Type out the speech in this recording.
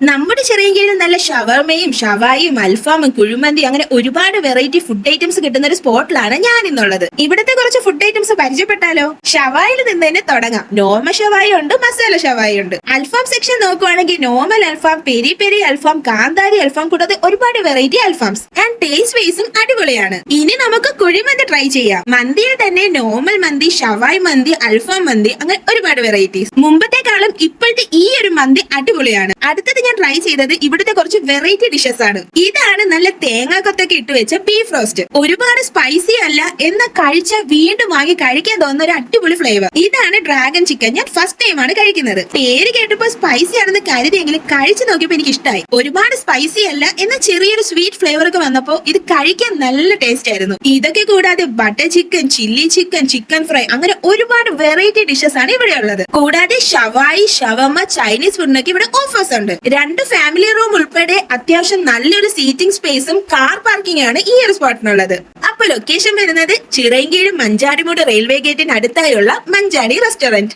നമ്മുടെ ചിറയൻകീഴിൽ നല്ല ഷവർമയും ഷവായും അൽഫാമും കുഴിമന്തി അങ്ങനെ ഒരുപാട് വെറൈറ്റി ഫുഡ് ഐറ്റംസ് കിട്ടുന്ന ഒരു സ്പോട്ടിലാണ് ഞാൻ ഇന്നുള്ളത്. ഇവിടുത്തെ കുറച്ച് ഫുഡ് ഐറ്റംസ് പരിചയപ്പെട്ടാലോ? ഷവായിൽ നിന്ന് തന്നെ തുടങ്ങാം. നോർമൽ ഷവായി ഉണ്ട്, മസാല ഷവായി ഉണ്ട്. അൽഫാം സെക്ഷൻ നോക്കുവാണെങ്കിൽ നോർമൽ അൽഫാം, പെരി പെരി അൽഫാം, കാന്താരി അൽഫാം കൂടാതെ ഒരുപാട് വെറൈറ്റി അൽഫാംസ് ആൻഡ് ടേസ്റ്റ് വൈസും അടിപൊളിയാണ്. ഇനി നമുക്ക് കുഴിമന്തി ട്രൈ ചെയ്യാം. മന്തിയിൽ തന്നെ നോർമൽ മന്തി, ഷവായ് മന്തി, അൽഫാം മന്തി അങ്ങനെ ഒരുപാട് വെറൈറ്റീസ്. മുമ്പത്തെക്കാളും ഇപ്പോഴത്തെ ഈ ഒരു മന്തി അടിപൊളിയാണ്. അടുത്തത് ഞാൻ ട്രൈ ചെയ്തത് ഇവിടുത്തെ കുറച്ച് വെറൈറ്റി ഡിഷസ് ആണ്. ഇതാണ് നല്ല തേങ്ങാക്കൊത്തൊക്കെ ഇട്ട് വെച്ച ബീഫ് റോസ്റ്റ്. ഒരുപാട് സ്പൈസി അല്ല, എന്നാൽ കഴിച്ചാൽ വീണ്ടും വാങ്ങി കഴിക്കാൻ തോന്നുന്ന ഒരു അടിപൊളി ഫ്ലേവർ. ഇതാണ് ഡ്രാഗൺ ചിക്കൻ. ഞാൻ ഫസ്റ്റ് ടൈം ആണ് കഴിക്കുന്നത്. പേര് കേട്ടപ്പോൾ സ്പൈസി ആണെന്ന് കരുതിയെങ്കിലും കഴിച്ചു നോക്കിയപ്പോൾ എനിക്ക് ഇഷ്ടമായി. ഒരുപാട് സ്പൈസി അല്ല, എന്നാൽ ചെറിയൊരു സ്വീറ്റ് ഫ്ലേവർ ഒക്കെ വന്നപ്പോൾ ഇത് കഴിക്കാൻ നല്ല ടേസ്റ്റ് ആയിരുന്നു. ഇതൊക്കെ കൂടാതെ butter chicken, chilli chicken, chicken fry അങ്ങനെ ഒരുപാട് വെറൈറ്റി ഡിഷസ് ആണ് ഇവിടെ ഉള്ളത്. കൂടാതെ ഷവായി, ഷവർമ, ചൈനീസ് ഫുഡിനൊക്കെ ഇവിടെ ഓഫേഴ്സ് ഉണ്ട്. 2 ഫാമിലി റൂം ഉൾപ്പെടെ അത്യാവശ്യം നല്ലൊരു സീറ്റിംഗ് സ്പേസും കാർ പാർക്കിംഗ് ആണ് ഈ ഒരു സ്പോട്ടിനുള്ളത്. അപ്പൊ ലൊക്കേഷൻ വരുന്നത് ചിറയൻകീഴ് മഞ്ചാടിമൂട് റെയിൽവേ ഗേറ്റിന് അടുത്തായുള്ള മഞ്ചാടി റെസ്റ്റോറന്റ്.